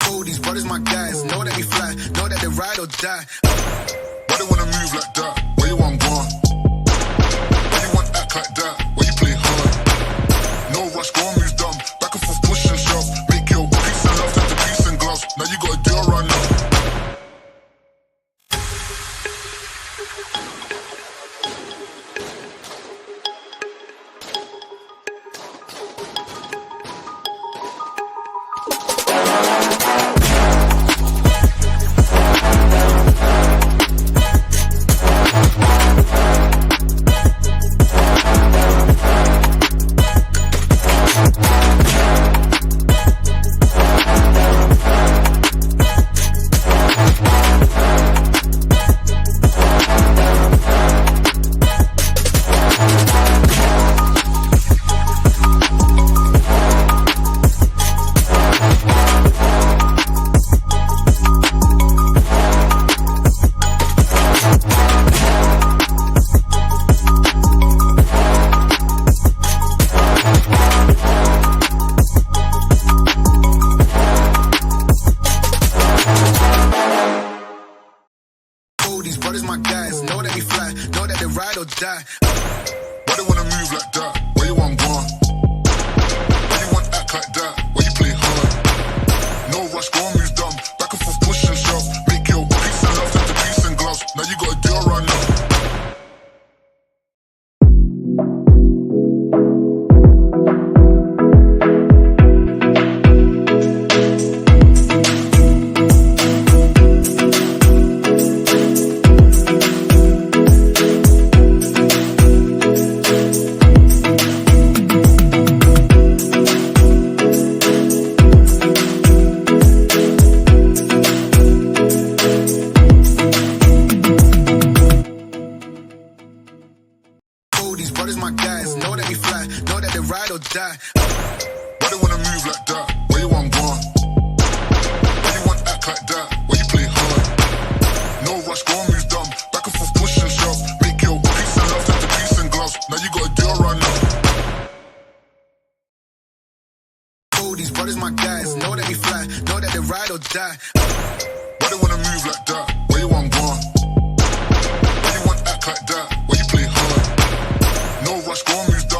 All these brothers my guys, know that we fly, know that they ride or die. Why they wanna move like that? Where you want gone? Why you want act like that? Why you play hard? No rush, go and move dumb. Back and forth, push and shove. Make your peace and love turn to peace and gloves. Now you gotta do it right now. All these brothers my guys, know that we fly, know that they ride or die. Why they wanna move like that? Where you want gone? Why you want act like that? Why you play hard? No rush, go and move dumb. Back and forth, push and shove. Make your peace and love turn to peace and gloves. Now you gotta do it right now. All these brothers my guys, know that we fly, know that they ride or die. Why they wanna move like that? Where you want gone? Why you want act like that? Why you play hard? No rush, go and move dumb. Back and forth, push and shove. Make your peace and love turn to peace and gloves. Now you gotta do it right now. All these brothers my guys, know that we fly, know that they ride or die. Why they wanna move like that? Where you want gone? Why you want act like that? Why you play hard? No rush, go and move dumb.